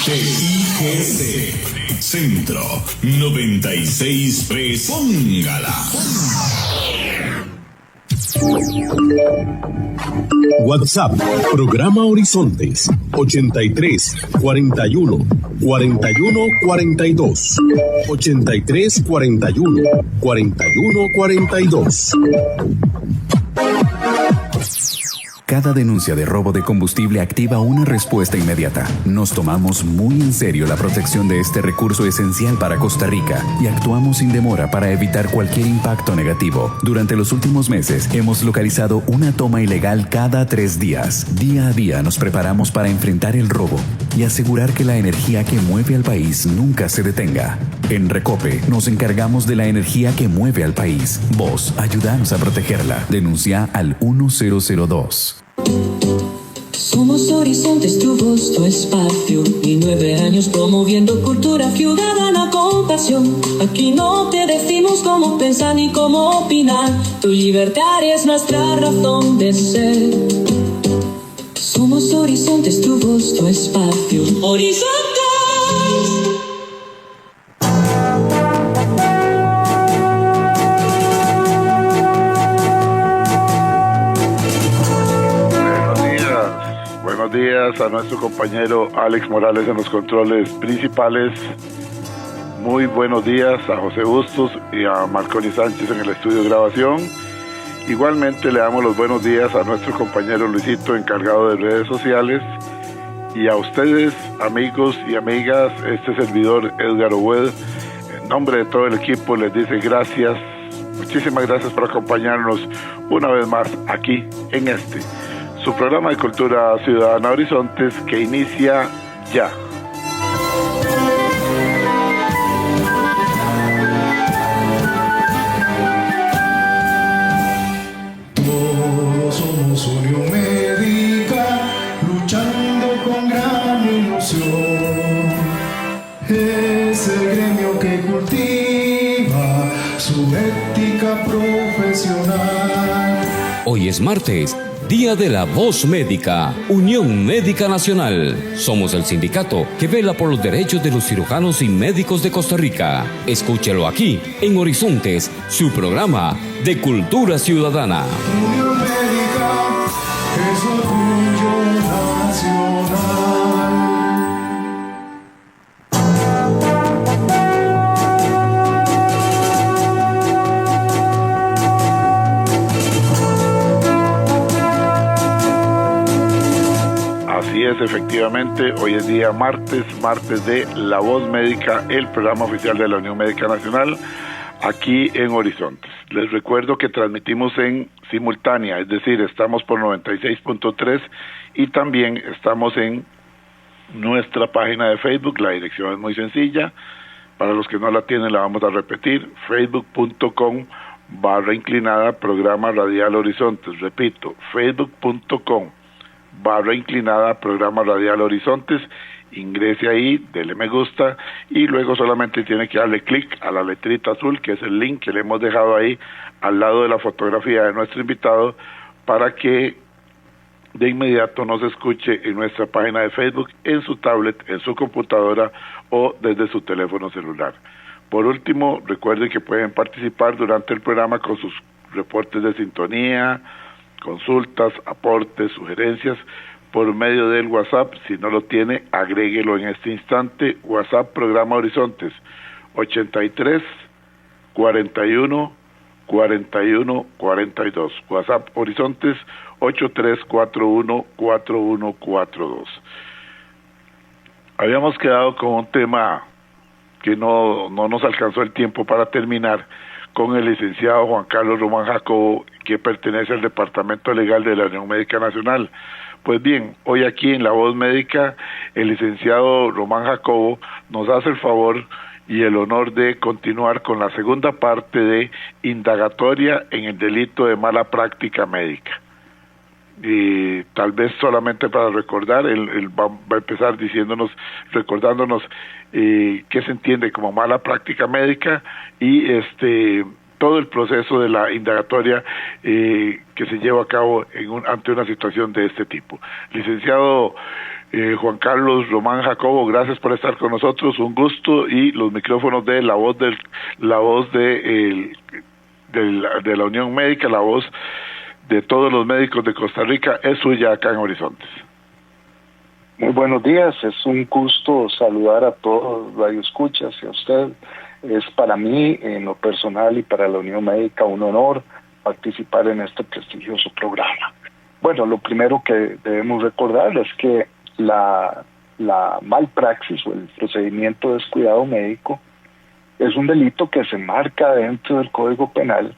CIGC Centro 96.3. Póngala. WhatsApp, programa Horizontes, 83 41 41 42. 83 41 41 42. Cada denuncia de robo de combustible activa una respuesta inmediata. Nos tomamos muy en serio la protección de este recurso esencial para Costa Rica y actuamos sin demora para evitar cualquier impacto negativo. Durante los últimos meses hemos localizado una toma ilegal cada 3 días. Día a día nos preparamos para enfrentar el robo y asegurar que la energía que mueve al país nunca se detenga. En Recope nos encargamos de la energía que mueve al país. Vos, ayúdanos a protegerla. Denuncia al 1002. Somos Horizontes, tu voz, tu espacio. Y 9 años promoviendo cultura ciudadana con pasión. Aquí no te decimos cómo pensar ni cómo opinar. Tu libertad es nuestra razón de ser. Somos Horizontes, tu voz, tu espacio. Horizontes. Buenos días a nuestro compañero Alex Morales en los controles principales. Muy buenos días a José Bustos y a Marconi Sánchez en el estudio de grabación. Igualmente le damos los buenos días a nuestro compañero Luisito, encargado de redes sociales. Y a ustedes, amigos y amigas, este servidor Edgar Obed, en nombre de todo el equipo les dice gracias. Muchísimas gracias por acompañarnos una vez más aquí en su programa de Cultura Ciudadana Horizontes, que inicia ya. Todos somos Unión Médica, luchando con gran ilusión. Es el gremio que cultiva su ética profesional. Hoy es martes, Día de la Voz Médica, Unión Médica Nacional. Somos el sindicato que vela por los derechos de los cirujanos y médicos de Costa Rica. Escúchelo aquí, en Horizontes, su programa de Cultura Ciudadana. Unión Médica es orgullo nacional. Así es, efectivamente, hoy es día martes de La Voz Médica, el programa oficial de la Unión Médica Nacional, aquí en Horizontes. Les recuerdo que transmitimos en simultánea, es decir, estamos por 96.3 y también estamos en nuestra página de Facebook. La dirección es muy sencilla, para los que no la tienen la vamos a repetir, facebook.com/inclinada programa radial Horizontes. Repito, facebook.com/inclinada programa radial Horizontes. Ingrese ahí, dele me gusta y luego solamente tiene que darle clic a la letrita azul, que es el link que le hemos dejado ahí al lado de la fotografía de nuestro invitado, para que de inmediato nos escuche en nuestra página de Facebook, en su tablet, en su computadora o desde su teléfono celular. Por último, recuerden que pueden participar durante el programa con sus reportes de sintonía, consultas, aportes, sugerencias por medio del WhatsApp. Si no lo tiene, agréguelo en este instante. WhatsApp Programa Horizontes 83 41 41 42. WhatsApp Horizontes 8341 4142. Habíamos quedado con un tema que no nos alcanzó el tiempo para terminar, con el licenciado Juan Carlos Román Jacobo, que pertenece al Departamento Legal de la Unión Médica Nacional. Pues bien, hoy aquí en La Voz Médica, el licenciado Román Jacobo nos hace el favor y el honor de continuar con la segunda parte de indagatoria en el delito de mala práctica médica. Y tal vez solamente para recordar, él va a empezar recordándonos qué se entiende como mala práctica médica y todo el proceso de la indagatoria que se lleva a cabo ante una situación de este tipo. Licenciado Juan Carlos Román Jacobo, gracias por estar con nosotros, un gusto, y los micrófonos de la voz de la Unión Médica, la voz de todos los médicos de Costa Rica, es suya acá en Horizontes. Muy buenos días, es un gusto saludar a todos los radioescuchas y a usted. Es para mí, en lo personal y para la Unión Médica, un honor participar en este prestigioso programa. Bueno, lo primero que debemos recordar es que la malpraxis o el procedimiento de descuidado médico es un delito que se marca dentro del Código Penal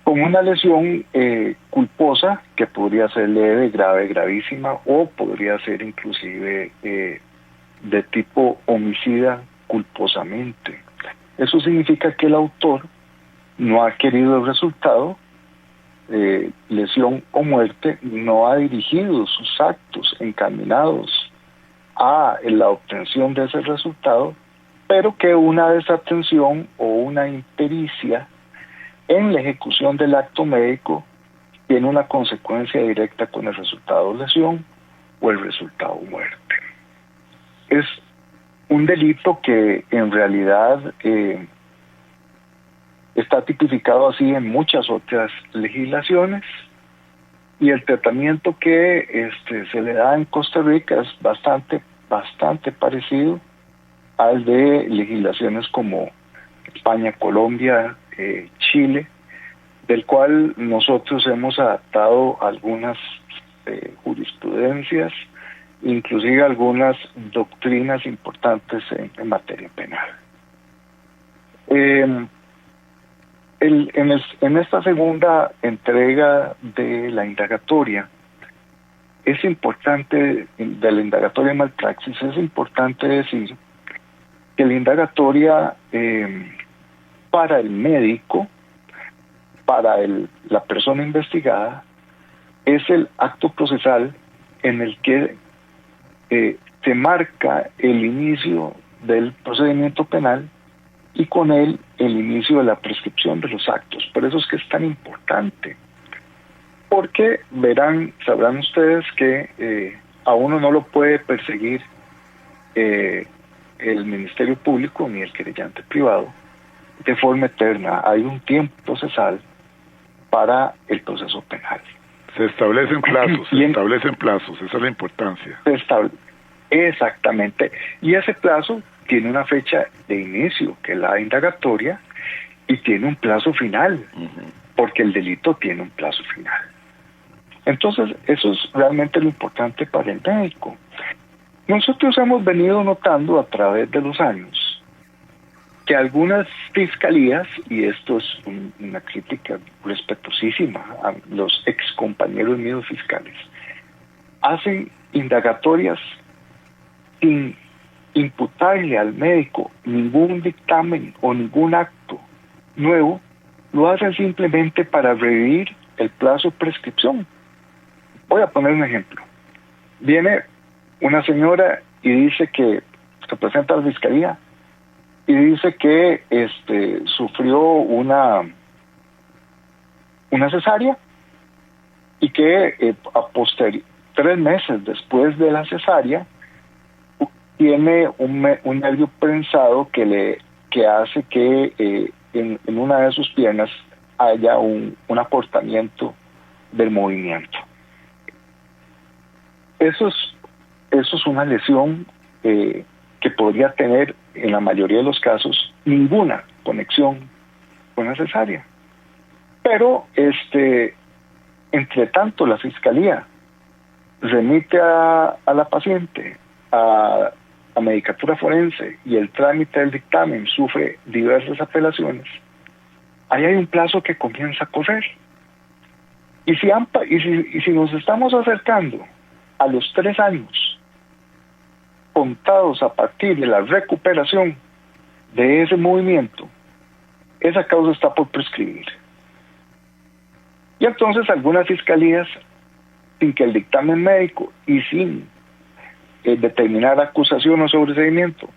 con una lesión culposa que podría ser leve, grave, gravísima, o podría ser inclusive de tipo homicida culposamente. Eso significa que el autor no ha querido el resultado, lesión o muerte, no ha dirigido sus actos encaminados a la obtención de ese resultado, pero que una desatención o una impericia en la ejecución del acto médico tiene una consecuencia directa con el resultado lesión o el resultado muerte. Es un delito que en realidad está tipificado así en muchas otras legislaciones, y el tratamiento que se le da en Costa Rica es bastante parecido al de legislaciones como España, Colombia, Chile, del cual nosotros hemos adaptado algunas jurisprudencias, inclusive algunas doctrinas importantes en materia penal. En esta segunda entrega de la indagatoria, es importante, de la indagatoria malpraxis, es importante decir que la indagatoria para el médico, para la persona investigada, es el acto procesal en el que se marca el inicio del procedimiento penal y con él el inicio de la prescripción de los actos. Por eso es que es tan importante, porque sabrán ustedes que a uno no lo puede perseguir el Ministerio Público ni el querellante privado de forma eterna. Hay un tiempo procesal para el proceso penal. Se establecen plazos, esa es la importancia. Exactamente, y ese plazo tiene una fecha de inicio, que es la indagatoria, y tiene un plazo final, porque el delito tiene un plazo final. Entonces, eso es realmente lo importante para el médico. Nosotros hemos venido notando a través de los años que algunas fiscalías, y esto es una crítica respetuosísima a los ex compañeros míos fiscales, hacen indagatorias sin imputarle al médico ningún dictamen o ningún acto nuevo, lo hacen simplemente para revivir el plazo de prescripción. Voy a poner un ejemplo. Viene una señora y dice que se presenta a la fiscalía y dice que sufrió una cesárea y que 3 meses después de la cesárea tiene un nervio prensado que hace que en una de sus piernas haya un acortamiento del movimiento. Eso es una lesión que podría tener, en la mayoría de los casos, ninguna conexión con la cesárea. Pero, entre tanto, la fiscalía remite a la paciente a medicatura forense y el trámite del dictamen sufre diversas apelaciones, ahí hay un plazo que comienza a correr. Y si nos estamos acercando a los 3 años contados a partir de la recuperación de ese movimiento, esa causa está por prescribir. Y entonces algunas fiscalías, sin que el dictamen médico y sin determinar acusación o sobreseimiento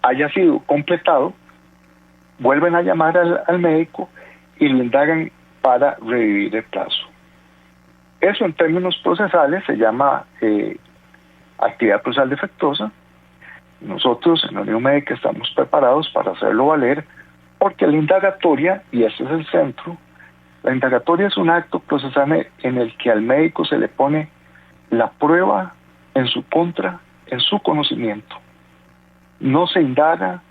haya sido completado, vuelven a llamar al médico y le indagan para revivir el plazo. Eso en términos procesales se llama actividad procesal defectuosa, nosotros en la Unión Médica estamos preparados para hacerlo valer, porque la indagatoria, y ese es el centro, la indagatoria es un acto procesal en el que al médico se le pone la prueba en su contra, en su conocimiento. No se indaga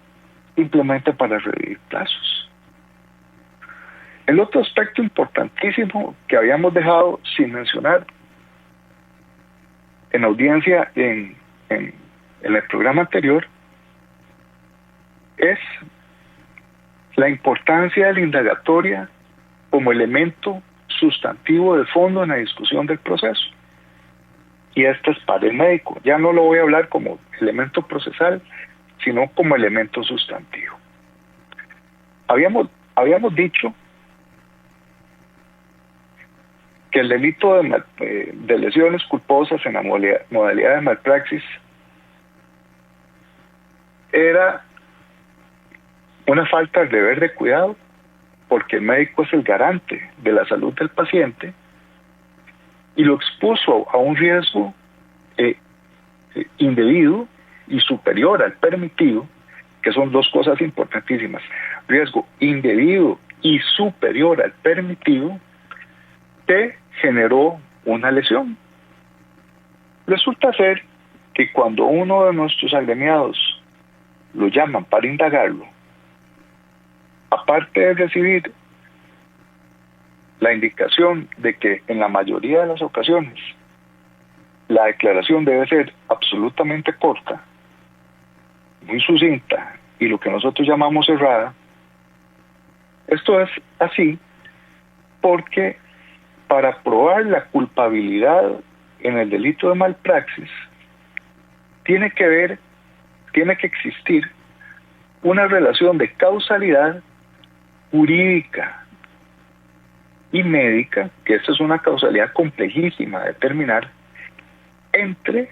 simplemente para revivir plazos. El otro aspecto importantísimo que habíamos dejado sin mencionar en audiencia en el programa anterior es la importancia de la indagatoria como elemento sustantivo de fondo en la discusión del proceso. Y esto es para el médico. Ya no lo voy a hablar como elemento procesal, sino como elemento sustantivo. Habíamos dicho que el delito de lesiones culposas en la modalidad de malpraxis era una falta de deber de cuidado, porque el médico es el garante de la salud del paciente y lo expuso a un riesgo indebido y superior al permitido, que son dos cosas importantísimas. Riesgo indebido y superior al permitido que generó una lesión. Resulta ser que cuando uno de nuestros agremiados lo llaman para indagarlo, aparte de recibir la indicación de que en la mayoría de las ocasiones la declaración debe ser absolutamente corta, muy sucinta y lo que nosotros llamamos cerrada, esto es así porque para probar la culpabilidad en el delito de malpraxis tiene que existir una relación de causalidad jurídica y médica, que esta es una causalidad complejísima de determinar, entre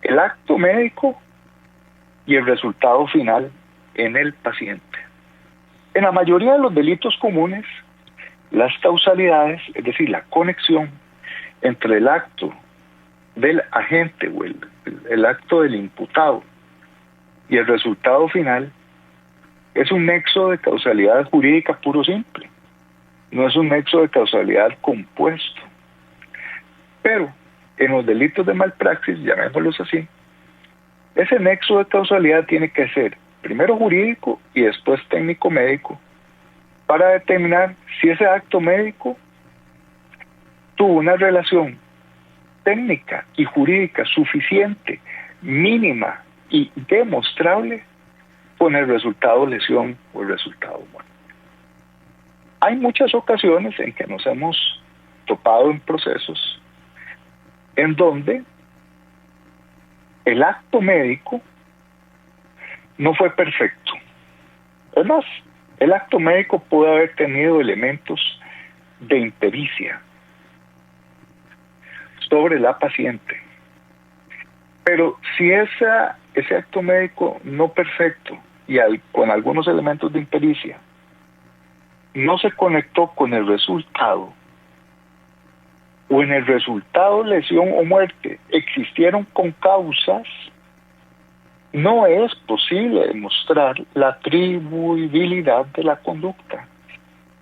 el acto médico y el resultado final en el paciente. En la mayoría de los delitos comunes, las causalidades, es decir, la conexión entre el acto del agente o el acto del imputado y el resultado final, es un nexo de causalidad jurídica puro simple, no es un nexo de causalidad compuesto. Pero en los delitos de malpraxis, llamémoslos así, ese nexo de causalidad tiene que ser primero jurídico y después técnico-médico para determinar si ese acto médico tuvo una relación técnica y jurídica suficiente, mínima y demostrable con el resultado lesión o el resultado muerte. Hay muchas ocasiones en que nos hemos topado en procesos en donde el acto médico no fue perfecto. Es más, el acto médico puede haber tenido elementos de impericia sobre la paciente. Pero si ese acto médico no perfecto y con algunos elementos de impericia no se conectó con el resultado, o en el resultado lesión o muerte existieron concausas, no es posible demostrar la atribuibilidad de la conducta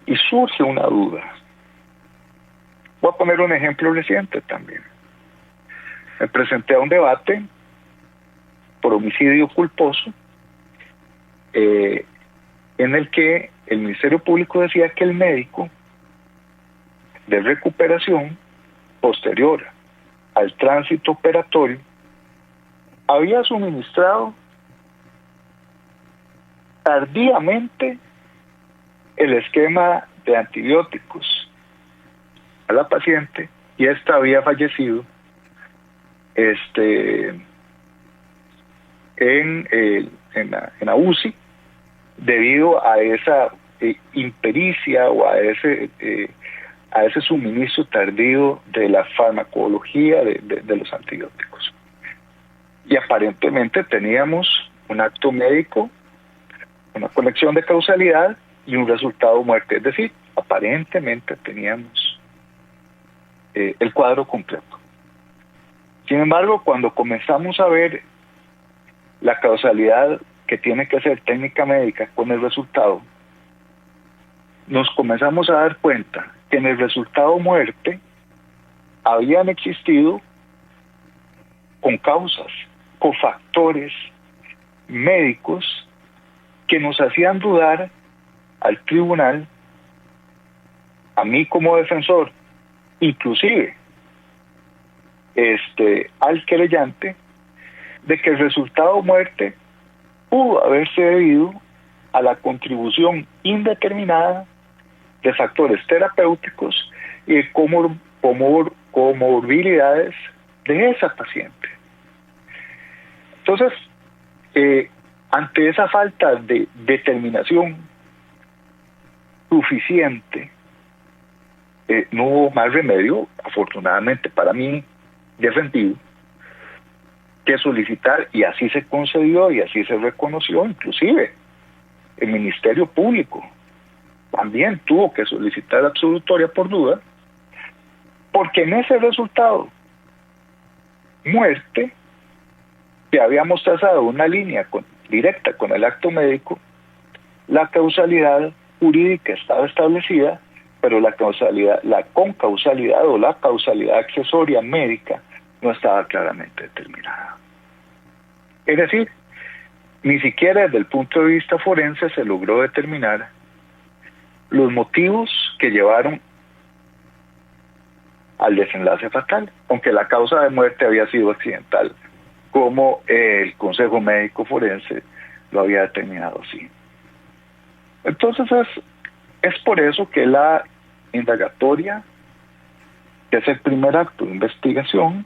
y surge una duda. Voy a poner un ejemplo reciente también. Me presenté a un debate por homicidio culposo en el que el Ministerio Público decía que el médico de recuperación posterior al tránsito operatorio había suministrado tardíamente el esquema de antibióticos a la paciente y ésta había fallecido en la UCI debido a esa impericia o a ese suministro tardío de la farmacología de los antibióticos. Y aparentemente teníamos un acto médico, una conexión de causalidad y un resultado muerte. Es decir, aparentemente teníamos el cuadro completo. Sin embargo, cuando comenzamos a ver la causalidad que tiene que ser técnica médica con el resultado, nos comenzamos a dar cuenta que en el resultado muerte habían existido con causas, cofactores médicos que nos hacían dudar al tribunal, a mí como defensor, inclusive al querellante, de que el resultado muerte pudo haberse debido a la contribución indeterminada de factores terapéuticos y de comorbilidades de esa paciente. Entonces, ante esa falta de determinación suficiente, no hubo más remedio, afortunadamente para mí, defendido, que solicitar, y así se concedió y así se reconoció. Inclusive el Ministerio Público también tuvo que solicitar absolutoria por duda, porque en ese resultado muerte que habíamos trazado una línea directa con el acto médico, la causalidad jurídica estaba establecida, pero la concausalidad o la causalidad accesoria médica no estaba claramente determinada. Es decir, ni siquiera desde el punto de vista forense se logró determinar los motivos que llevaron al desenlace fatal, aunque la causa de muerte había sido accidental, como el Consejo Médico Forense lo había determinado así. Entonces es por eso que la indagatoria, que es el primer acto de investigación,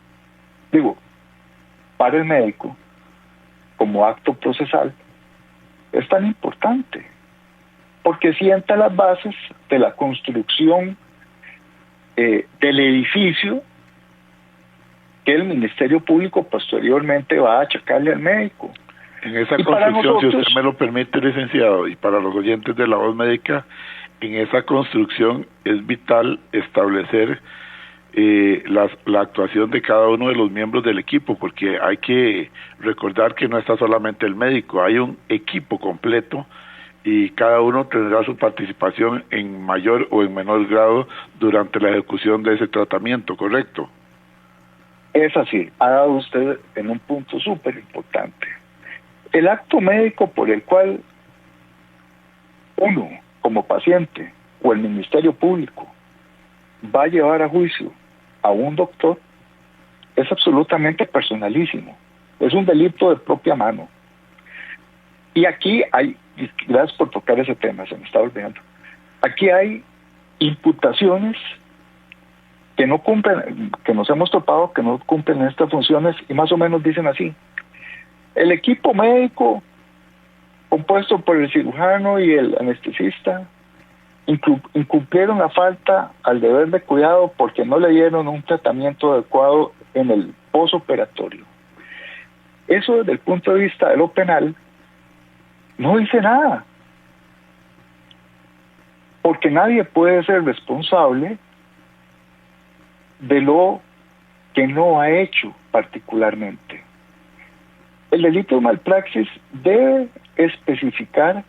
para el médico, como acto procesal, es tan importante, porque sienta las bases de la construcción del edificio que el Ministerio Público posteriormente va a achacarle al médico. En esa Y construcción, si usted me lo permite, licenciado, y para los oyentes de La Voz Médica, en esa construcción es vital establecer la actuación de cada uno de los miembros del equipo, porque hay que recordar que no está solamente el médico, hay un equipo completo y cada uno tendrá su participación en mayor o en menor grado durante la ejecución de ese tratamiento, ¿correcto? Es así, ha dado usted en un punto súper importante. El acto médico por el cual uno, como paciente, o el Ministerio Público, va a llevar a juicio a un doctor, es absolutamente personalísimo. Es un delito de propia mano. Y aquí hay, gracias por tocar ese tema, se me estaba olvidando, aquí hay imputaciones que no cumplen, que nos hemos topado, que no cumplen estas funciones, y más o menos dicen así: el equipo médico compuesto por el cirujano y el anestesista incumplieron la falta al deber de cuidado porque no le dieron un tratamiento adecuado en el posoperatorio. Eso desde el punto de vista de lo penal no dice nada, porque nadie puede ser responsable de lo que no ha hecho particularmente. El delito de malpraxis debe especificar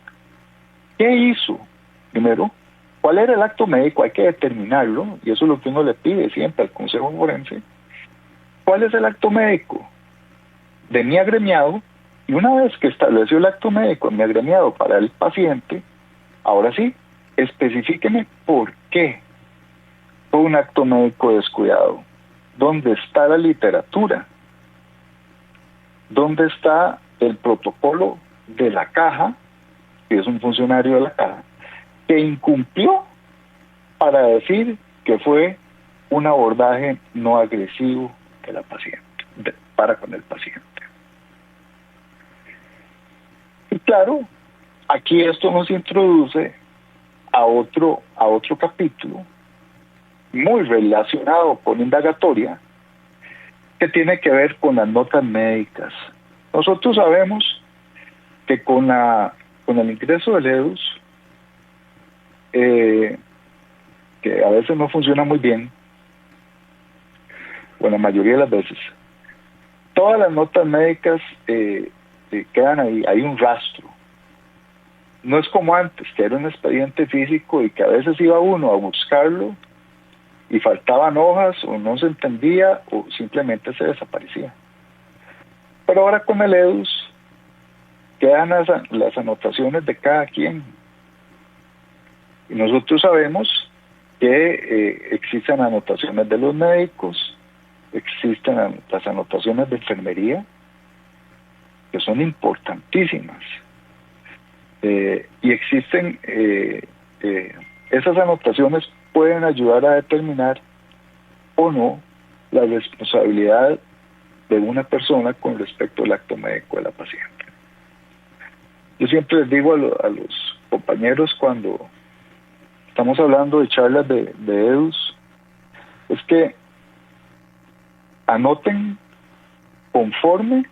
qué hizo. Primero, cuál era el acto médico, hay que determinarlo, y eso es lo que uno le pide siempre al Consejo Forense. ¿Cuál es el acto médico de mi agremiado? Y una vez que estableció el acto médico de mi agremiado para el paciente, ahora sí, especifíqueme por qué fue un acto médico descuidado. ¿Dónde está la literatura? ¿Dónde está el protocolo de la caja, que es un funcionario de la caja, que incumplió para decir que fue un abordaje no agresivo de la paciente, para con el paciente? Y claro, aquí esto nos introduce a otro capítulo muy relacionado con indagatoria, que tiene que ver con las notas médicas. Nosotros sabemos que con el ingreso del EDUS, que a veces no funciona muy bien, o la mayoría de las veces, Todas las notas médicas quedan ahí, hay un rastro. No es como antes, que era un expediente físico y que a veces iba uno a buscarlo y faltaban hojas o no se entendía o simplemente se desaparecía. Pero ahora con el EDUS quedan las anotaciones de cada quien. Y nosotros sabemos que existen anotaciones de los médicos, existen las anotaciones de enfermería, que son importantísimas. Y existen, esas anotaciones pueden ayudar a determinar o no la responsabilidad de una persona con respecto al acto médico de la paciente. Yo siempre les digo a los compañeros cuando estamos hablando de charlas de EDUS, es que anoten conforme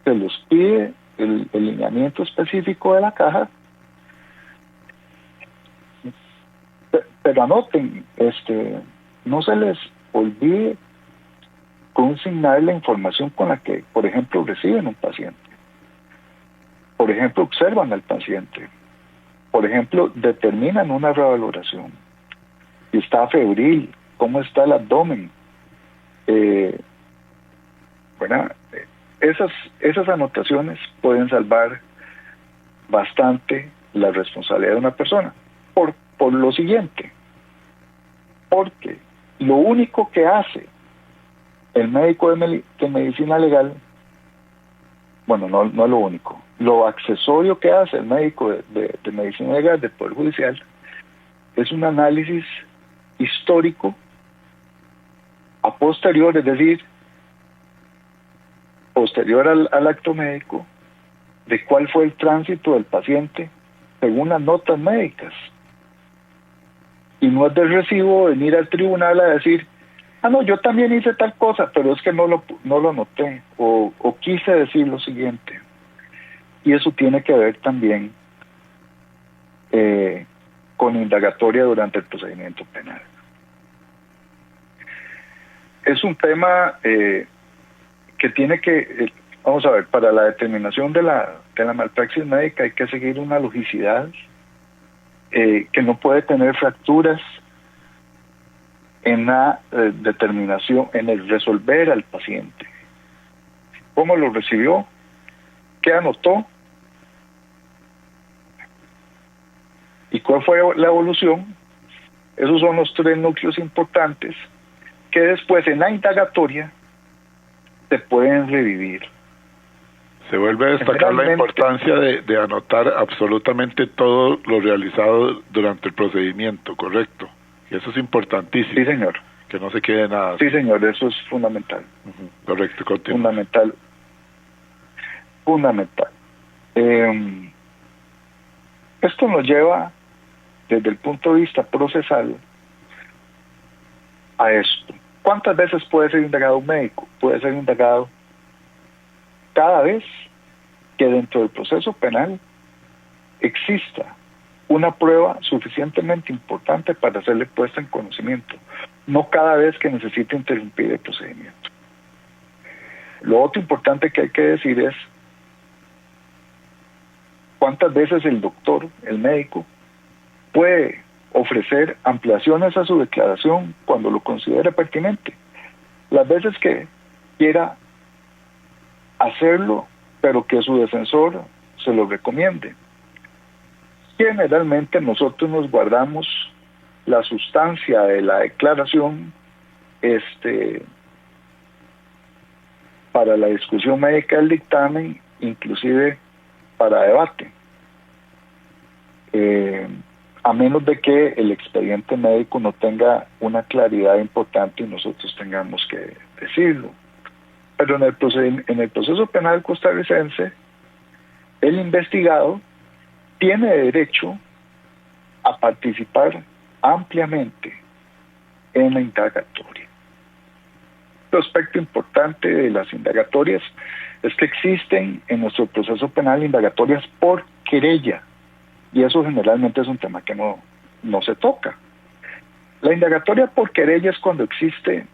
se los pide el lineamiento específico de la caja, pero anoten, no se les olvide consignar la información con la que, por ejemplo, reciben un paciente. Por ejemplo, observan al paciente. Por ejemplo, determinan una revaloración. Si está febril, cómo está el abdomen. Esas anotaciones pueden salvar bastante la responsabilidad de una persona. Por lo siguiente, porque lo único que hace el médico de medicina legal, bueno, no es lo único, lo accesorio que hace el médico de medicina legal del Poder Judicial es un análisis histórico a posterior, es decir, posterior al acto médico, de cuál fue el tránsito del paciente según las notas médicas. Y no es de recibo venir al tribunal a decir, no, yo también hice tal cosa, pero es que no lo anoté, o quise decir lo siguiente. Y eso tiene que ver también con indagatoria durante el procedimiento penal. Es un tema que tiene que, vamos a ver, para la determinación de la malpraxis médica hay que seguir una logicidad que no puede tener fracturas en la determinación, en el resolver al paciente. ¿Cómo lo recibió? ¿Qué anotó? ¿Y cuál fue la evolución? Esos son los tres núcleos importantes que después en la indagatoria se pueden revivir. Se vuelve a destacar la importancia de anotar absolutamente todo lo realizado durante el procedimiento, ¿correcto? Y eso es importantísimo. Sí, señor. Que no se quede nada. Sí, señor, eso es fundamental. Correcto, continúa. Fundamental. Esto nos lleva, desde el punto de vista procesal, a esto. ¿Cuántas veces puede ser indagado un médico? Puede ser indagado cada vez que dentro del proceso penal exista una prueba suficientemente importante para hacerle puesta en conocimiento, no cada vez que necesite interrumpir el procedimiento. Lo otro importante que hay que decir es cuántas veces el doctor, el médico, puede ofrecer ampliaciones a su declaración cuando lo considere pertinente. Las veces que quiera hacerlo, pero que su defensor se lo recomiende. Generalmente nosotros nos guardamos la sustancia de la declaración para la discusión médica del dictamen, inclusive para debate. A menos de que el expediente médico no tenga una claridad importante y nosotros tengamos que decirlo. Pero en el proceso penal costarricense, el investigado tiene derecho a participar ampliamente en la indagatoria. Un aspecto importante de las indagatorias es que existen en nuestro proceso penal indagatorias por querella, y eso generalmente es un tema que no se toca. La indagatoria por querella es cuando existe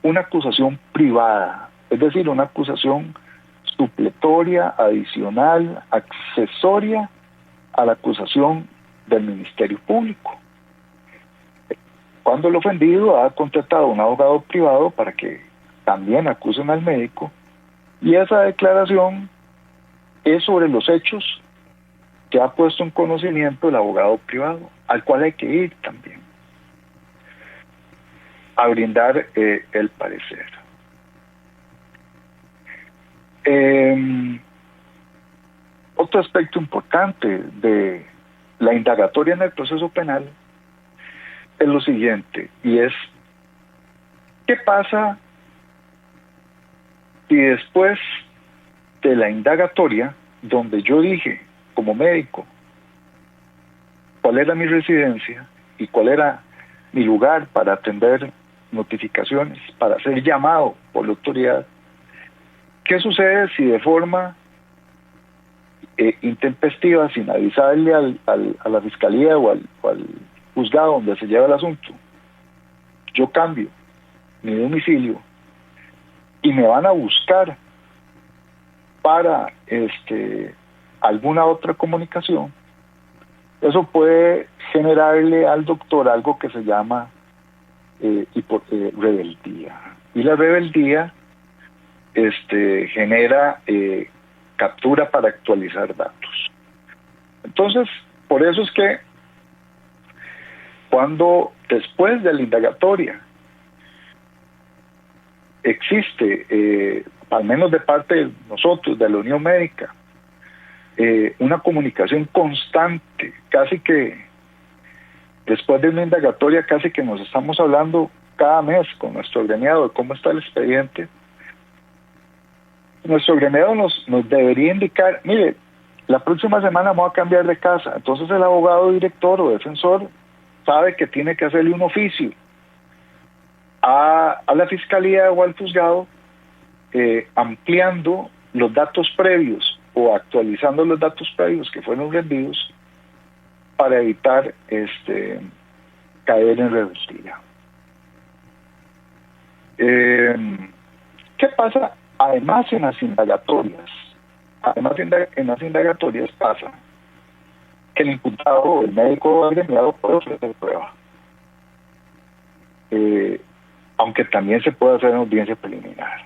una acusación privada es decir, una acusación supletoria, adicional, accesoria a la acusación del Ministerio Público. Cuando el ofendido ha contratado a un abogado privado para que también acusen al médico, y esa declaración es sobre los hechos que ha puesto en conocimiento el abogado privado, al cual hay que ir también a brindar el parecer. Otro aspecto importante de la indagatoria en el proceso penal es lo siguiente, y es: ¿qué pasa si después de la indagatoria, donde yo dije como médico cuál era mi residencia y cuál era mi lugar para atender notificaciones, para ser llamado por la autoridad, qué sucede si de forma intempestiva, sin avisarle a la fiscalía o al juzgado donde se lleva el asunto, yo cambio mi domicilio y me van a buscar para alguna otra comunicación? Eso puede generarle al doctor algo que se llama rebeldía. Y la rebeldía genera captura para actualizar datos. Entonces, por eso es que cuando después de la indagatoria existe, al menos de parte de nosotros, de la Unión Médica, una comunicación constante, casi que después de una indagatoria, casi que nos estamos hablando cada mes con nuestro agremiado de cómo está el expediente. Nuestro agremiado nos debería indicar: mire, la próxima semana vamos a cambiar de casa. Entonces el abogado director o defensor sabe que tiene que hacerle un oficio a la fiscalía o al juzgado, ampliando los datos previos o actualizando los datos previos que fueron rendidos, para evitar caer en rebeldía. ¿Qué pasa? Además, en las indagatorias pasa que el imputado o el médico agremiado puede ofrecer prueba, aunque también se puede hacer en audiencia preliminar.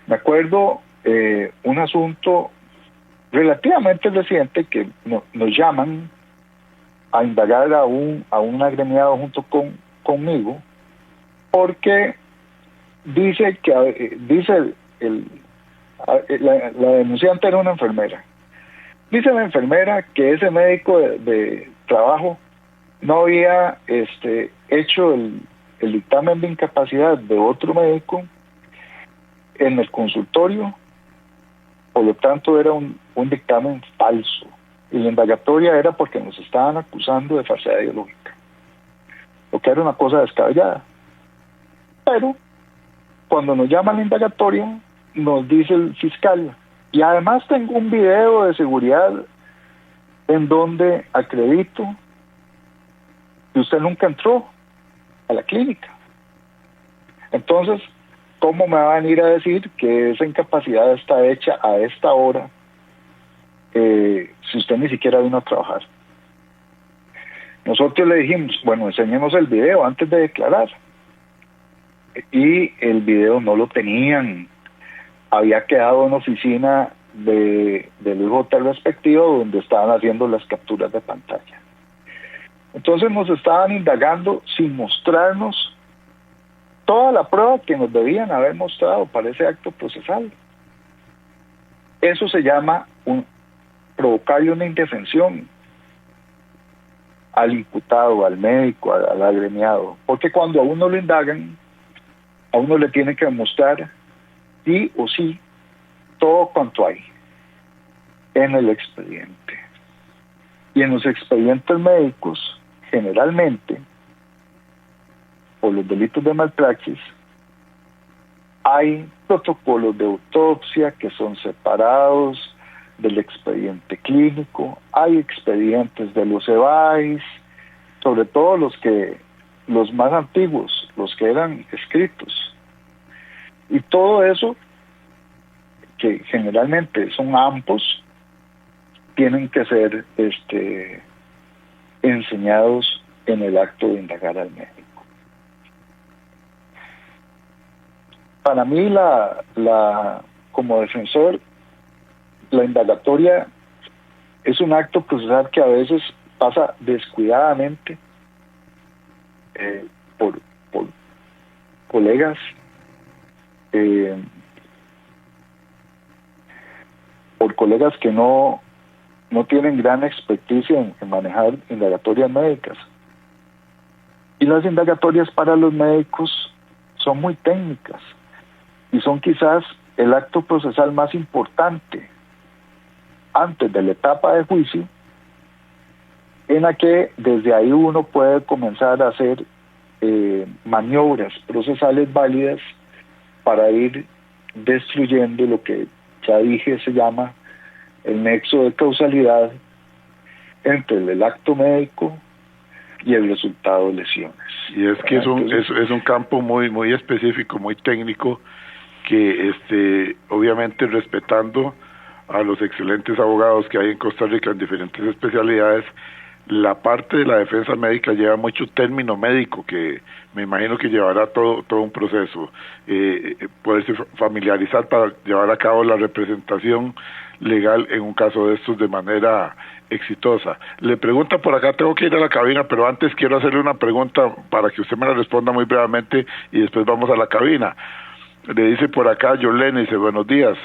Me acuerdo un asunto relativamente reciente que nos llaman a indagar a un agremiado junto conmigo, porque dice que la denunciante era una enfermera. Dice la enfermera que ese médico de trabajo no había hecho el dictamen de incapacidad de otro médico en el consultorio, por lo tanto era un dictamen falso, y la indagatoria era porque nos estaban acusando de falsedad ideológica, lo que era una cosa descabellada. Pero cuando nos llama la indagatoria, nos dice el fiscal: y además tengo un video de seguridad en donde acredito que usted nunca entró a la clínica. Entonces, ¿cómo me van a ir a decir que esa incapacidad está hecha a esta hora si usted ni siquiera vino a trabajar? Nosotros le dijimos: bueno, enséñenos el video antes de declarar. Y el video no lo tenían. Había quedado en oficina del IJ respectivo, donde estaban haciendo las capturas de pantalla. Entonces nos estaban indagando sin mostrarnos toda la prueba que nos debían haber mostrado para ese acto procesal. Eso se llama provocarle una indefensión al imputado, al médico, al agremiado, porque cuando a uno lo indagan, a uno le tiene que demostrar sí o sí todo cuanto hay en el expediente. Y en los expedientes médicos, generalmente, por los delitos de malpraxis, hay protocolos de autopsia que son separados del expediente clínico, hay expedientes de los EVAIS, sobre todo los más antiguos, los que eran escritos. Y todo eso, que generalmente son ambos, tienen que ser enseñados en el acto de indagar al médico. Para mí, como defensor, la indagatoria es un acto procesal que a veces pasa descuidadamente por colegas que no tienen gran experticia en manejar indagatorias médicas. Y las indagatorias para los médicos son muy técnicas y son quizás el acto procesal más importante antes de la etapa de juicio, en la que desde ahí uno puede comenzar a hacer maniobras procesales válidas para ir destruyendo lo que ya dije se llama el nexo de causalidad entre el acto médico y el resultado de lesiones. Y es que es un campo muy específico, muy técnico, que obviamente respetando a los excelentes abogados que hay en Costa Rica en diferentes especialidades, la parte de la defensa médica lleva mucho término médico, que me imagino que llevará todo un proceso, poderse familiarizar para llevar a cabo la representación legal en un caso de estos de manera exitosa. Le pregunta por acá, tengo que ir a la cabina, pero antes quiero hacerle una pregunta para que usted me la responda muy brevemente y después vamos a la cabina. Le dice por acá Yolene, dice, buenos días.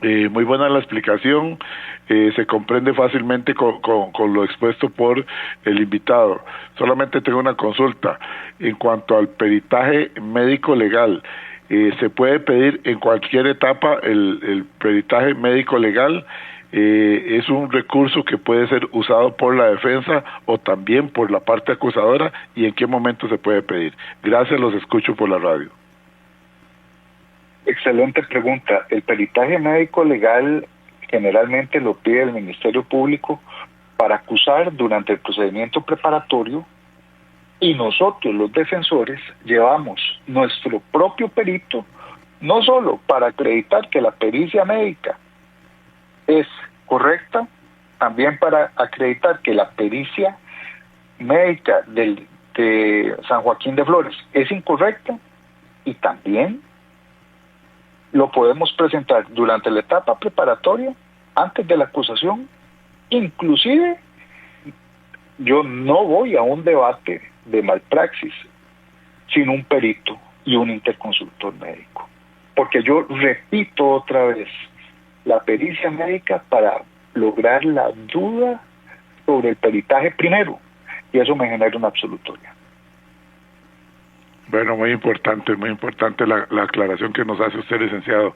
Muy buena la explicación, se comprende fácilmente con lo expuesto por el invitado. Solamente tengo una consulta. En cuanto al peritaje médico legal, ¿se puede pedir en cualquier etapa el peritaje médico legal? ¿Es un recurso que puede ser usado por la defensa o también por la parte acusadora? ¿Y en qué momento se puede pedir? Gracias, los escucho por la radio. Excelente pregunta. El peritaje médico legal generalmente lo pide el Ministerio Público para acusar durante el procedimiento preparatorio, y nosotros los defensores llevamos nuestro propio perito, no solo para acreditar que la pericia médica es correcta, también para acreditar que la pericia médica de San Joaquín de Flores es incorrecta, y también lo podemos presentar durante la etapa preparatoria, antes de la acusación. Inclusive, yo no voy a un debate de malpraxis sin un perito y un interconsultor médico, porque yo repito otra vez la pericia médica para lograr la duda sobre el peritaje primero, y eso me genera una absolutoria. Bueno, muy importante la aclaración que nos hace usted, licenciado.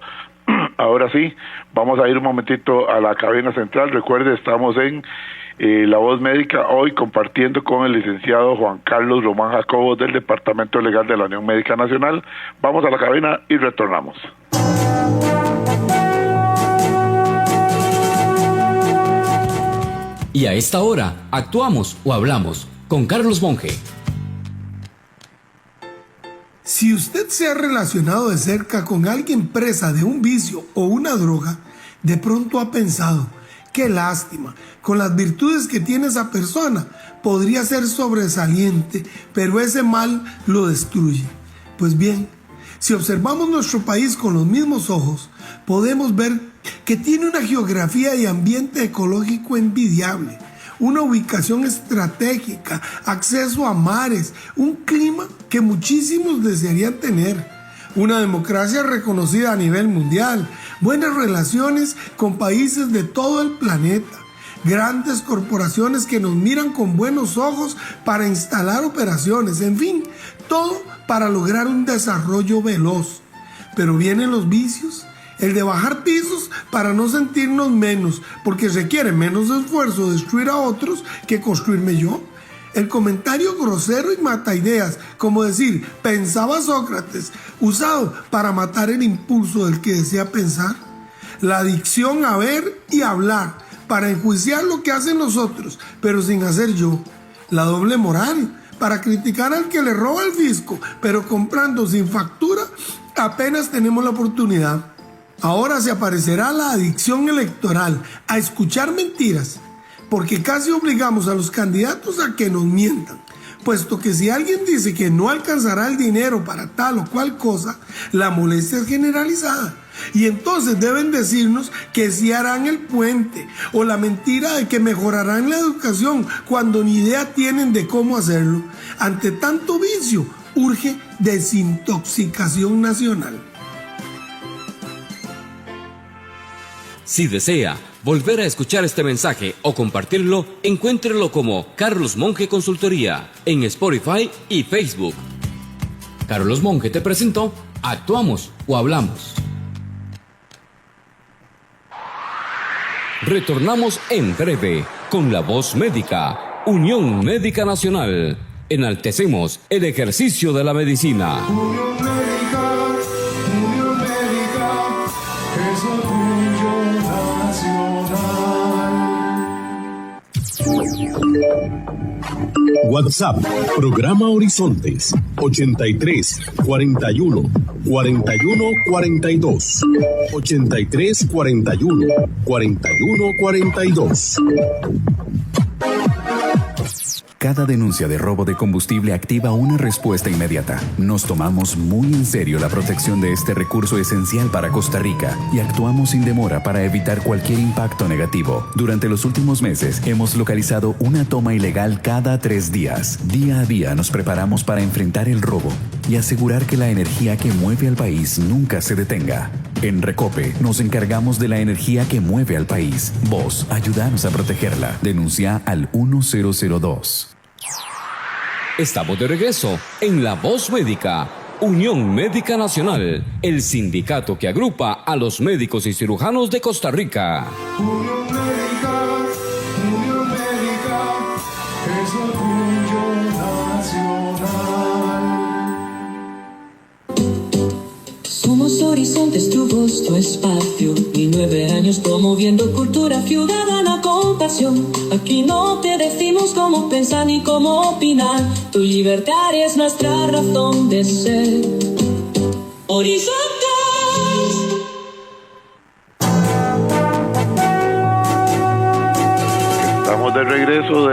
Ahora sí, vamos a ir un momentito a la cabina central. Recuerde, estamos en La Voz Médica, hoy compartiendo con el licenciado Juan Carlos Román Jacobo del Departamento Legal de la Unión Médica Nacional. Vamos a la cabina y retornamos. Y a esta hora, actuamos o hablamos con Carlos Monge. Si usted se ha relacionado de cerca con alguien presa de un vicio o una droga, de pronto ha pensado, qué lástima, con las virtudes que tiene esa persona, podría ser sobresaliente, pero ese mal lo destruye. Pues bien, si observamos nuestro país con los mismos ojos, podemos ver que tiene una geografía y ambiente ecológico envidiable, una ubicación estratégica, acceso a mares, un clima que muchísimos desearían tener, una democracia reconocida a nivel mundial, buenas relaciones con países de todo el planeta, grandes corporaciones que nos miran con buenos ojos para instalar operaciones, en fin, todo para lograr un desarrollo veloz. Pero vienen los vicios, el de bajar pisos para no sentirnos menos, porque requiere menos esfuerzo destruir a otros que construirme yo. El comentario grosero y mataideas, como decir, pensaba Sócrates, usado para matar el impulso del que desea pensar. La adicción a ver y hablar, para enjuiciar lo que hacen los otros, pero sin hacer yo. La doble moral, para criticar al que le roba el fisco, pero comprando sin factura Apenas tenemos la oportunidad. Ahora se aparecerá la adicción electoral a escuchar mentiras, porque casi obligamos a los candidatos a que nos mientan, puesto que si alguien dice que no alcanzará el dinero para tal o cual cosa, la molestia es generalizada. Y entonces deben decirnos que sí harán el puente, o la mentira de que mejorarán la educación cuando ni idea tienen de cómo hacerlo. Ante tanto vicio, urge desintoxicación nacional. Si desea volver a escuchar este mensaje o compartirlo, encuéntrelo como Carlos Monge Consultoría en Spotify y Facebook. Carlos Monge te presentó Actuamos o Hablamos. Retornamos en breve con La Voz Médica, Unión Médica Nacional. Enaltecemos el ejercicio de la medicina. Unión Médica, es orgullo nacional. WhatsApp, programa Horizontes, 83 41 41 42. 83 41 41 42. Cada denuncia de robo de combustible activa una respuesta inmediata. Nos tomamos muy en serio la protección de este recurso esencial para Costa Rica y actuamos sin demora para evitar cualquier impacto negativo. Durante los últimos meses hemos localizado una toma ilegal cada 3 días. Día a día nos preparamos para enfrentar el robo y asegurar que la energía que mueve al país nunca se detenga. En Recope nos encargamos de la energía que mueve al país. Vos, ayúdanos a protegerla. Denuncia al 1002. Estamos de regreso en La Voz Médica, Unión Médica Nacional, el sindicato que agrupa a los médicos y cirujanos de Costa Rica. Unión Médica, es orgullo nacional. Somos Horizontes, tu voz, tu espacio, y 9 años promoviendo cultura ciudadana con pasión. Aquí no te decimos cómo pensar ni cómo opinar, tu libertad es nuestra razón de ser. Horizontes. Estamos de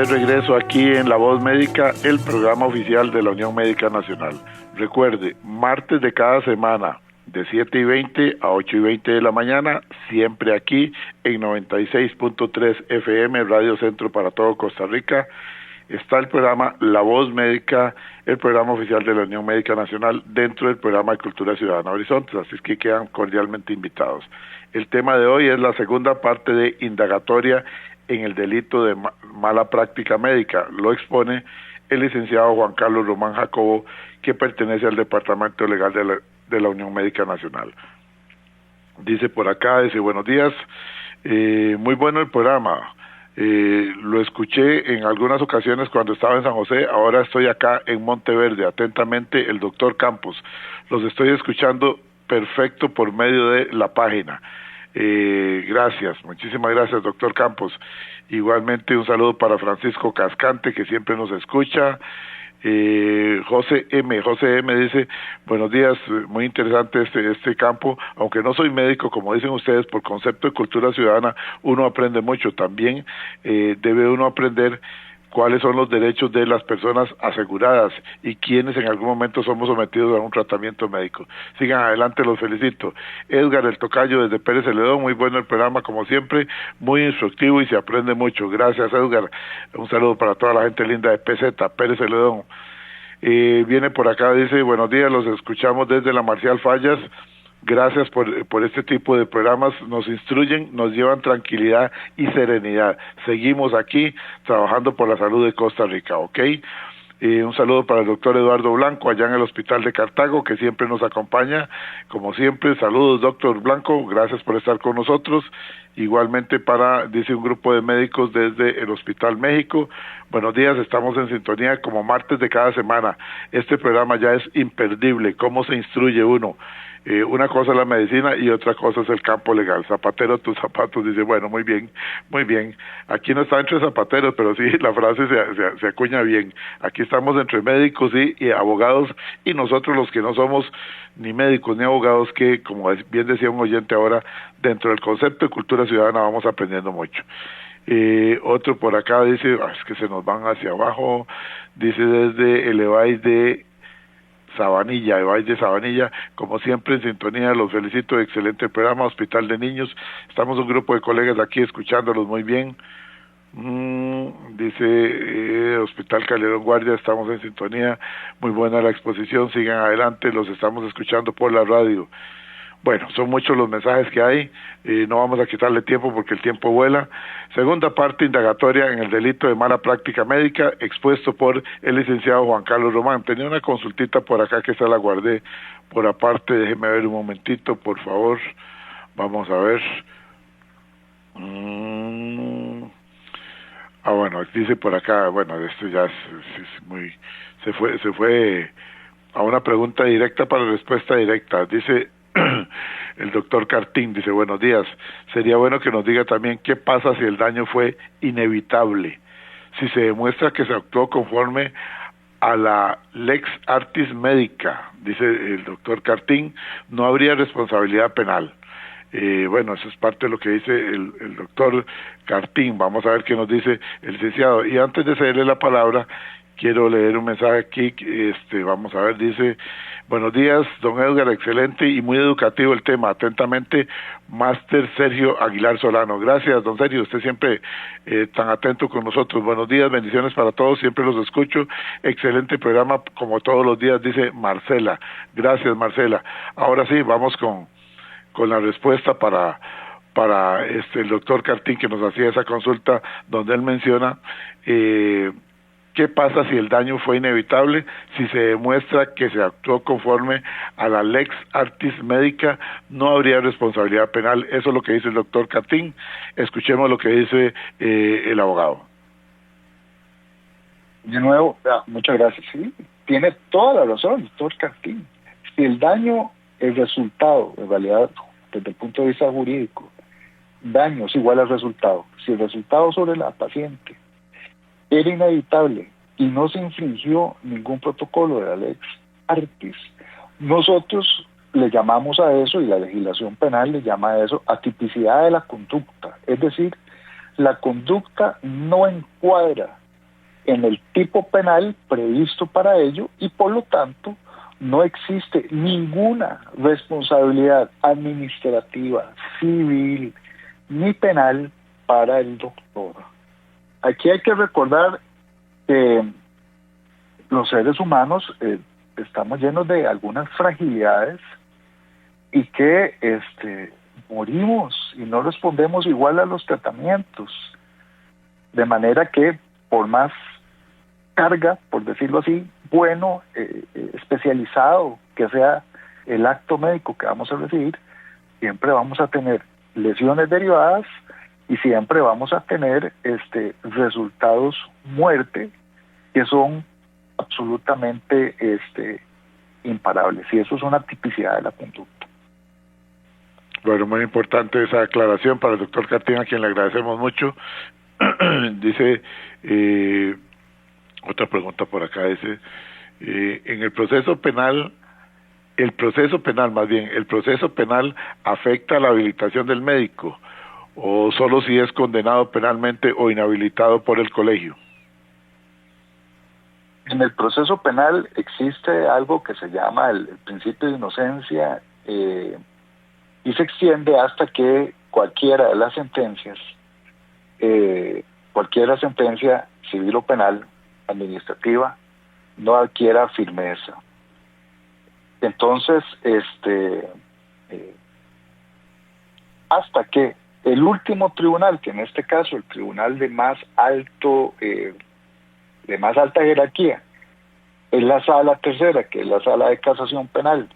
regreso aquí en La Voz Médica, el programa oficial de la Unión Médica Nacional. Recuerde, martes de cada semana, de 7:20 a 8:20 de la mañana, siempre aquí en 96.3 FM, Radio Centro para todo Costa Rica, está el programa La Voz Médica, el programa oficial de la Unión Médica Nacional, dentro del programa de Cultura Ciudadana Horizontes, así es que quedan cordialmente invitados. El tema de hoy es la segunda parte de indagatoria en el delito de mala práctica médica. Lo expone el licenciado Juan Carlos Román Jacobo, que pertenece al Departamento Legal de la Unión Médica Nacional. Dice por acá, dice, buenos días, muy bueno el programa, lo escuché en algunas ocasiones cuando estaba en San José, ahora estoy acá en Monteverde, atentamente el doctor Campos, los estoy escuchando perfecto por medio de la página. Gracias, muchísimas gracias doctor Campos. Igualmente un saludo para Francisco Cascante, que siempre nos escucha. José M dice, buenos días, muy interesante este campo, aunque no soy médico, como dicen ustedes, por concepto de cultura ciudadana uno aprende mucho, también debe uno aprender cuáles son los derechos de las personas aseguradas y quienes en algún momento somos sometidos a un tratamiento médico. Sigan adelante, los felicito. Edgar el Tocayo desde Pérez Celedón, muy bueno el programa como siempre, muy instructivo y se aprende mucho. Gracias Edgar, un saludo para toda la gente linda de PZ, Pérez Celedón. Viene por acá, dice, buenos días, los escuchamos desde la Marcial Fallas. Gracias por este tipo de programas, nos instruyen, nos llevan tranquilidad y serenidad. Seguimos aquí trabajando por la salud de Costa Rica, ¿ok? Un saludo para el doctor Eduardo Blanco allá en el Hospital de Cartago, que siempre nos acompaña. Como siempre, saludos doctor Blanco, gracias por estar con nosotros. Igualmente dice un grupo de médicos desde el Hospital México. Buenos días, estamos en sintonía como martes de cada semana. Este programa ya es imperdible, cómo se instruye uno. Una cosa es la medicina y otra cosa es el campo legal. Zapatero tus zapatos, dice, bueno, muy bien, muy bien. Aquí no está entre zapateros, pero sí, la frase se acuña bien. Aquí estamos entre médicos y abogados, y nosotros los que no somos ni médicos ni abogados, que como bien decía un oyente ahora, dentro del concepto de cultura ciudadana vamos aprendiendo mucho. Otro por acá dice, es que se nos van hacia abajo, dice desde el EVAI de Sabanilla, como siempre en sintonía, los felicito, excelente programa, Hospital de Niños, estamos un grupo de colegas aquí escuchándolos muy bien. Dice Hospital Calderón Guardia, estamos en sintonía, muy buena la exposición, sigan adelante, los estamos escuchando por la radio. Bueno, son muchos los mensajes que hay, no vamos a quitarle tiempo porque el tiempo vuela. Segunda parte indagatoria en el delito de mala práctica médica, expuesto por el licenciado Juan Carlos Román. Tenía una consultita por acá que se la guardé por aparte, déjeme ver un momentito, por favor. Vamos a ver. Bueno, dice por acá, bueno, esto ya es muy... Se fue a una pregunta directa para respuesta directa. Dice... El doctor Cartín dice, buenos días, sería bueno que nos diga también qué pasa si el daño fue inevitable, si se demuestra que se actuó conforme a la lex artis medica, dice el doctor Cartín, no habría responsabilidad penal. Bueno, eso es parte de lo que dice el doctor Cartín. Vamos a ver qué nos dice el licenciado. Y antes de cederle la palabra, quiero leer un mensaje aquí, vamos a ver, dice, buenos días, don Edgar, excelente y muy educativo el tema, atentamente, Máster Sergio Aguilar Solano. Gracias, don Sergio, usted siempre tan atento con nosotros. Buenos días, bendiciones para todos, siempre los escucho, excelente programa como todos los días, dice Marcela. Gracias, Marcela. Ahora sí, vamos con la respuesta para el doctor Cartín, que nos hacía esa consulta donde él menciona ¿qué pasa si el daño fue inevitable? Si se demuestra que se actuó conforme a la lex artis medica, no habría responsabilidad penal. Eso es lo que dice el doctor Cartín. Escuchemos lo que dice el abogado. De nuevo, muchas gracias. Sí, tiene toda la razón el doctor Cartín. Si el daño, el resultado, en realidad, desde el punto de vista jurídico, daño es igual al resultado. Si el resultado sobre la paciente era inevitable y no se infringió ningún protocolo de la lex artis, nosotros le llamamos a eso, y la legislación penal le llama a eso, atipicidad de la conducta. Es decir, la conducta no encuadra en el tipo penal previsto para ello y por lo tanto no existe ninguna responsabilidad administrativa, civil ni penal para el doctor. Aquí hay que recordar que los seres humanos estamos llenos de algunas fragilidades y que morimos y no respondemos igual a los tratamientos. De manera que por más carga, por decirlo así, bueno, especializado que sea el acto médico que vamos a recibir, siempre vamos a tener lesiones derivadas y siempre vamos a tener resultados muerte que son absolutamente imparables, y eso es una tipicidad de la conducta. Bueno, muy importante esa aclaración para el doctor Cartín, a quien le agradecemos mucho. Dice otra pregunta por acá, dice en el proceso penal afecta la habilitación del médico o solo si es condenado penalmente o inhabilitado por el colegio. En el proceso penal existe algo que se llama el principio de inocencia y se extiende hasta que cualquiera de las sentencias, cualquier sentencia civil o penal, administrativa, no adquiera firmeza. Entonces, hasta que el último tribunal, que en este caso el tribunal de más alta jerarquía, es la sala tercera, que es la sala de casación penal,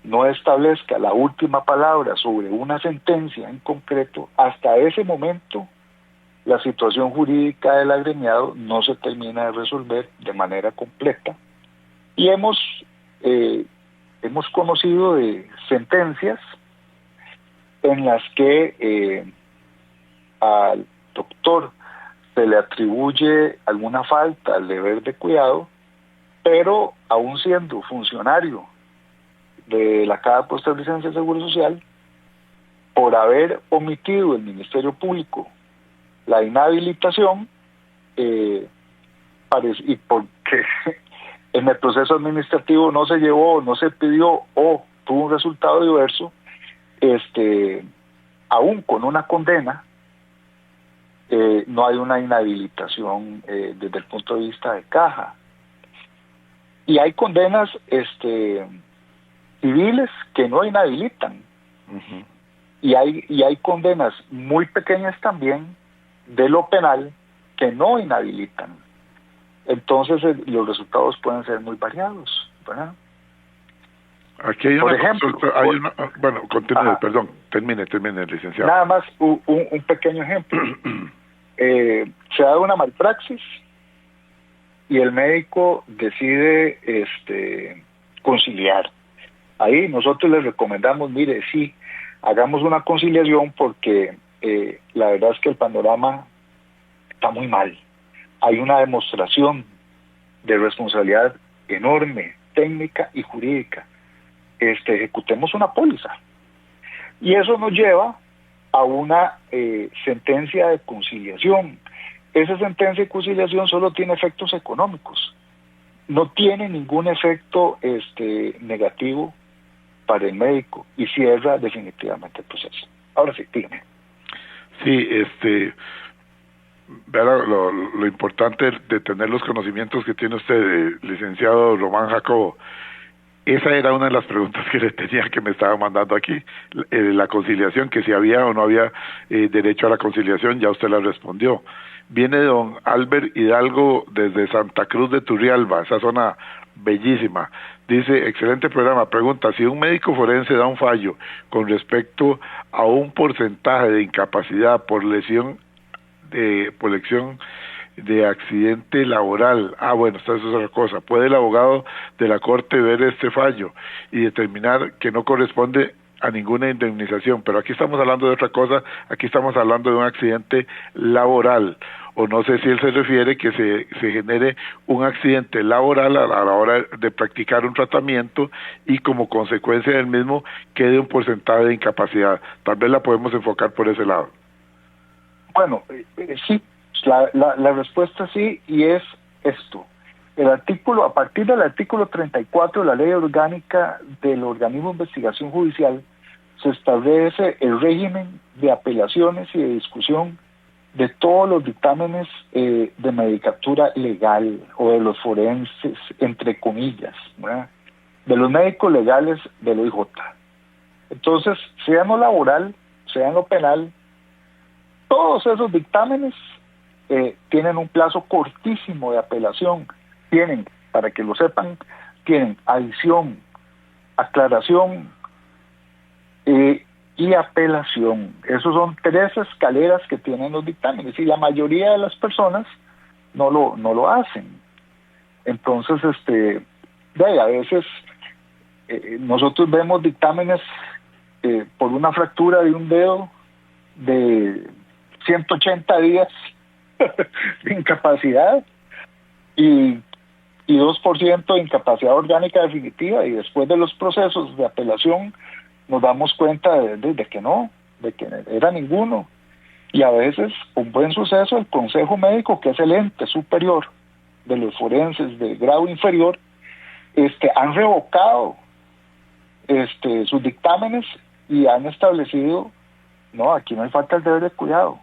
no establezca la última palabra sobre una sentencia en concreto, hasta ese momento la situación jurídica del agremiado no se termina de resolver de manera completa. Y hemos hemos conocido de sentencias en las que al doctor se le atribuye alguna falta al deber de cuidado, pero aún siendo funcionario de la Caja Costarricense de Seguro Social, por haber omitido el Ministerio Público la inhabilitación, y porque en el proceso administrativo no se llevó, no se pidió o tuvo un resultado diverso, aún con una condena, no hay una inhabilitación desde el punto de vista de Caja. Y hay condenas civiles que no inhabilitan. Ujú. Y hay condenas muy pequeñas también de lo penal que no inhabilitan. Entonces los resultados pueden ser muy variados, ¿verdad? Aquí hay Por una ejemplo, consulta, bueno, continúe, Ajá. perdón, termine, licenciado. Nada más un pequeño ejemplo. Se da una malpraxis y el médico decide conciliar. Ahí nosotros les recomendamos, mire, sí, hagamos una conciliación porque la verdad es que el panorama está muy mal. Hay una demostración de responsabilidad enorme, técnica y jurídica. Ejecutemos una póliza. Y eso nos lleva a una sentencia de conciliación. Esa sentencia de conciliación solo tiene efectos económicos. No tiene ningún efecto negativo para el médico y cierra definitivamente el proceso. Ahora sí, dígame. Sí, verá, lo importante de tener los conocimientos que tiene usted, licenciado Román Jacobo. Esa era una de las preguntas que le tenía, que me estaba mandando aquí, la conciliación, que si había o no había derecho a la conciliación, ya usted la respondió. Viene don Albert Hidalgo desde Santa Cruz de Turrialba, esa zona bellísima. Dice, excelente programa. Pregunta, si un médico forense da un fallo con respecto a un porcentaje de incapacidad por lesión de accidente laboral, bueno, esta es otra cosa, puede el abogado de la corte ver este fallo y determinar que no corresponde a ninguna indemnización, pero aquí estamos hablando de otra cosa, aquí estamos hablando de un accidente laboral, o no sé si él se refiere que se genere un accidente laboral a la hora de practicar un tratamiento y como consecuencia del mismo quede un porcentaje de incapacidad. Tal vez la podemos enfocar por ese lado. Bueno, sí, la respuesta sí, y es esto. A partir del artículo 34 de la Ley Orgánica del Organismo de Investigación Judicial, se establece el régimen de apelaciones y de discusión de todos los dictámenes de medicatura legal o de los forenses, entre comillas, ¿verdad? De los médicos legales del OIJ. Entonces, sea en lo laboral, sea en lo penal, todos esos dictámenes tienen un plazo cortísimo de apelación. Tienen, para que lo sepan, tienen adición, aclaración y apelación. Esos son 3 escaleras que tienen los dictámenes y la mayoría de las personas no lo hacen. Entonces, a veces nosotros vemos dictámenes por una fractura de un dedo de 180 días de incapacidad y 2% de incapacidad orgánica definitiva, y después de los procesos de apelación nos damos cuenta de que no, de que era ninguno. Y a veces, un buen suceso, el Consejo Médico, que es el ente superior de los forenses de grado inferior, han revocado sus dictámenes y han establecido, no, aquí no hay falta el deber de cuidado,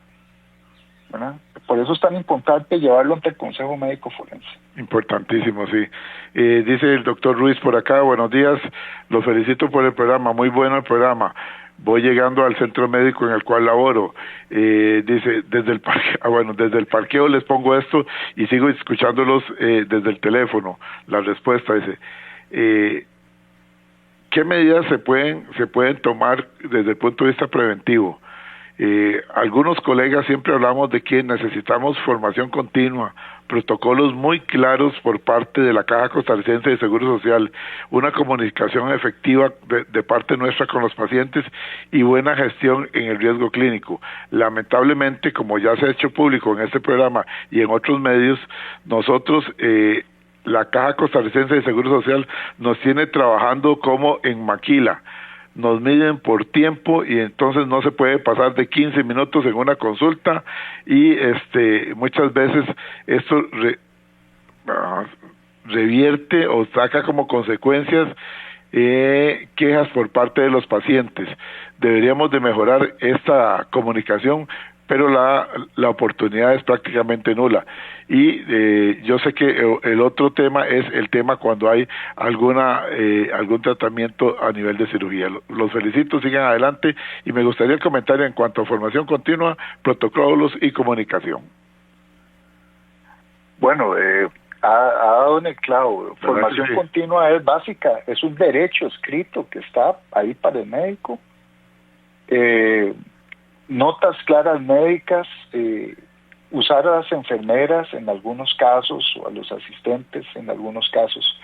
¿verdad? Por eso es tan importante llevarlo ante el Consejo Médico Forense. Importantísimo, sí. Dice el doctor Ruiz por acá, buenos días, los felicito por el programa, muy bueno el programa. Voy llegando al centro médico en el cual laboro. Dice, desde el parqueo les pongo esto y sigo escuchándolos desde el teléfono. La respuesta dice, ¿qué medidas se pueden tomar desde el punto de vista preventivo? Algunos colegas siempre hablamos de que necesitamos formación continua protocolos muy claros por parte de la Caja Costarricense de Seguro Social, una comunicación efectiva de parte nuestra con los pacientes y buena gestión en el riesgo clínico. Lamentablemente, como ya se ha hecho público en este programa y en otros medios, nosotros, la Caja Costarricense de Seguro Social nos tiene trabajando como en maquila. Nos miden por tiempo y entonces no se puede pasar de 15 minutos en una consulta y muchas veces esto revierte o saca como consecuencias quejas por parte de los pacientes. Deberíamos de mejorar esta comunicación, pero la oportunidad es prácticamente nula. Y yo sé que el otro tema es el tema cuando hay algún tratamiento a nivel de cirugía. Los felicito, sigan adelante, y me gustaría el comentario en cuanto a formación continua, protocolos y comunicación. Bueno, ha dado en el clavo. Formación continua es básica, es un derecho escrito que está ahí para el médico. Notas claras médicas, usar a las enfermeras en algunos casos o a los asistentes en algunos casos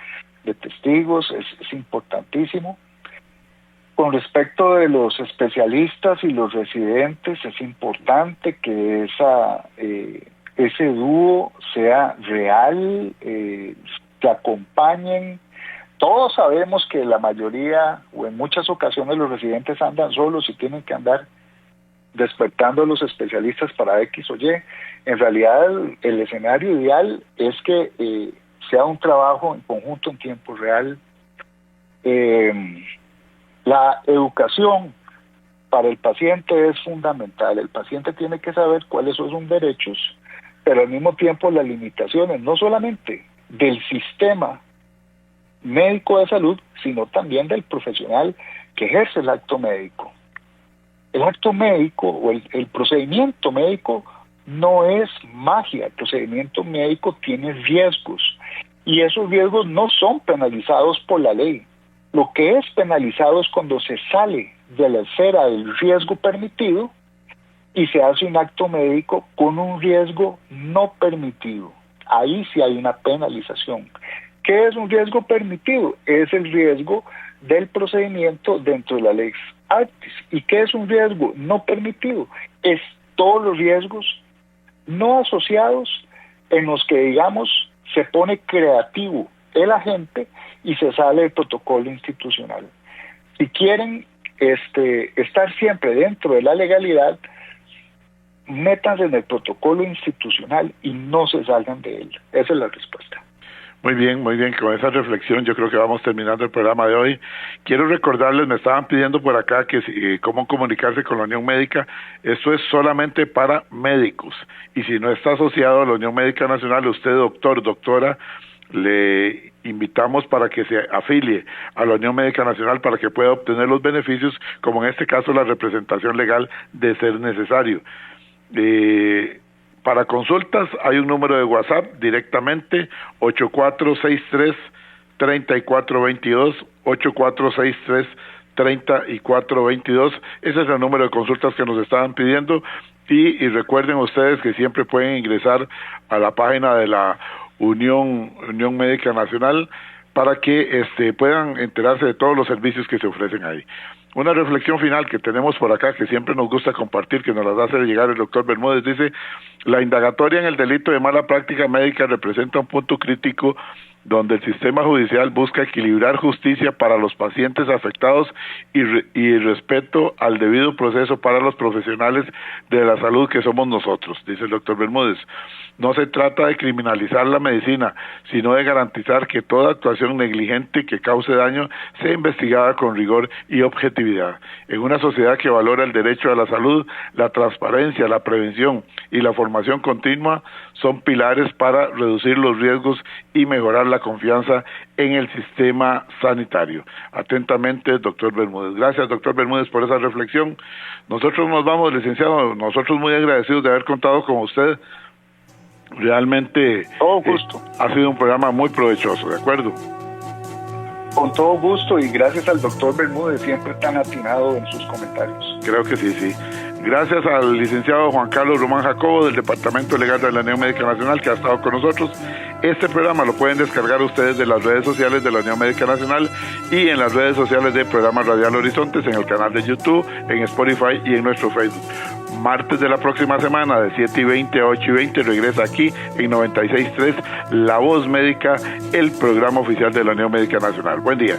de testigos es importantísimo. Con respecto de los especialistas y los residentes, es importante que ese dúo sea real, que acompañen. Todos sabemos que la mayoría o en muchas ocasiones los residentes andan solos y tienen que andar despertando a los especialistas para X o Y. En realidad el escenario ideal es que sea un trabajo en conjunto en tiempo real. La educación para el paciente es fundamental. El paciente tiene que saber cuáles son sus derechos, pero al mismo tiempo las limitaciones, no solamente del sistema médico de salud, sino también del profesional que ejerce el acto médico. El acto médico o el procedimiento médico no es magia. El procedimiento médico tiene riesgos y esos riesgos no son penalizados por la ley. Lo que es penalizado es cuando se sale de la esfera del riesgo permitido y se hace un acto médico con un riesgo no permitido. Ahí sí hay una penalización. ¿Qué es un riesgo permitido? Es el riesgo del procedimiento dentro de la ley artis. ¿Y qué es un riesgo no permitido? Es todos los riesgos no asociados en los que, digamos, se pone creativo el agente y se sale del protocolo institucional. Si quieren estar siempre dentro de la legalidad, métanse en el protocolo institucional y no se salgan de él. Esa es la respuesta. Muy bien, con esa reflexión yo creo que vamos terminando el programa de hoy. Quiero recordarles, me estaban pidiendo por acá que cómo comunicarse con la Unión Médica. Esto es solamente para médicos, y si no está asociado a la Unión Médica Nacional, usted doctor, doctora, le invitamos para que se afilie a la Unión Médica Nacional para que pueda obtener los beneficios, como en este caso la representación legal de ser necesario. Para consultas hay un número de WhatsApp directamente, 8463-3422, 8463-3422, ese es el número de consultas que nos estaban pidiendo, y recuerden ustedes que siempre pueden ingresar a la página de la Unión Médica Nacional para que puedan enterarse de todos los servicios que se ofrecen ahí. Una reflexión final que tenemos por acá, que siempre nos gusta compartir, que nos las hace llegar el doctor Bermúdez, dice: la indagatoria en el delito de mala práctica médica representa un punto crítico donde el sistema judicial busca equilibrar justicia para los pacientes afectados y respeto al debido proceso para los profesionales de la salud que somos nosotros, dice el doctor Bermúdez. No se trata de criminalizar la medicina, sino de garantizar que toda actuación negligente que cause daño sea investigada con rigor y objetividad. En una sociedad que valora el derecho a la salud, la transparencia, la prevención y la formación continua son pilares para reducir los riesgos y mejorar la confianza en el sistema sanitario. Atentamente, doctor Bermúdez. Gracias, doctor Bermúdez, por esa reflexión. Nosotros nos vamos, licenciado, nosotros muy agradecidos de haber contado con usted. Realmente ha sido un programa muy provechoso, ¿de acuerdo? Con todo gusto, y gracias al doctor Bermúdez, siempre tan atinado en sus comentarios. Creo que sí. Gracias al licenciado Juan Carlos Román Jacobo del Departamento Legal de la Unión Médica Nacional que ha estado con nosotros. Este programa lo pueden descargar ustedes de las redes sociales de la Unión Médica Nacional y en las redes sociales de Programa Radial Horizontes, en el canal de YouTube, en Spotify y en nuestro Facebook. Martes de la próxima semana de 7:20 a 8:20 regresa aquí en 96.3 La Voz Médica, el programa oficial de la Unión Médica Nacional. Buen día.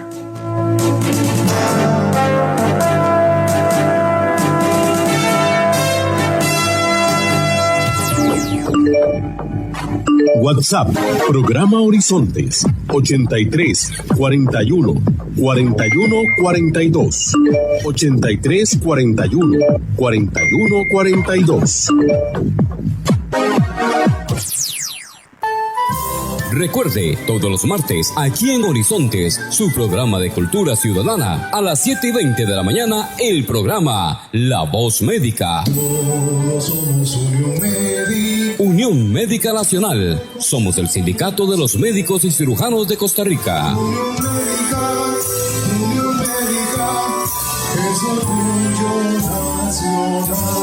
WhatsApp, Programa Horizontes, 83 41 41 42. 83 41 41 42. Recuerde, todos los martes, aquí en Horizontes, su programa de cultura ciudadana, a las 7:20 de la mañana, el programa La Voz Médica. Todos somos Unión Médica. Unión Médica Nacional. Somos el sindicato de los médicos y cirujanos de Costa Rica. Unión Médica es orgullo nacional.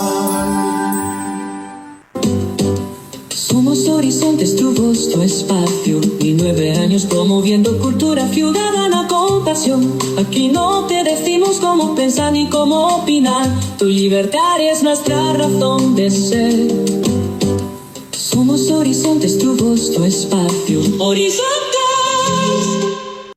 Somos Horizontes, tu voz, tu espacio. Y 9 años promoviendo cultura ciudadana con pasión. Aquí no te decimos cómo pensar ni cómo opinar. Tu libertad es nuestra razón de ser. Somos Horizontes, tu voz, tu espacio. Horizontes.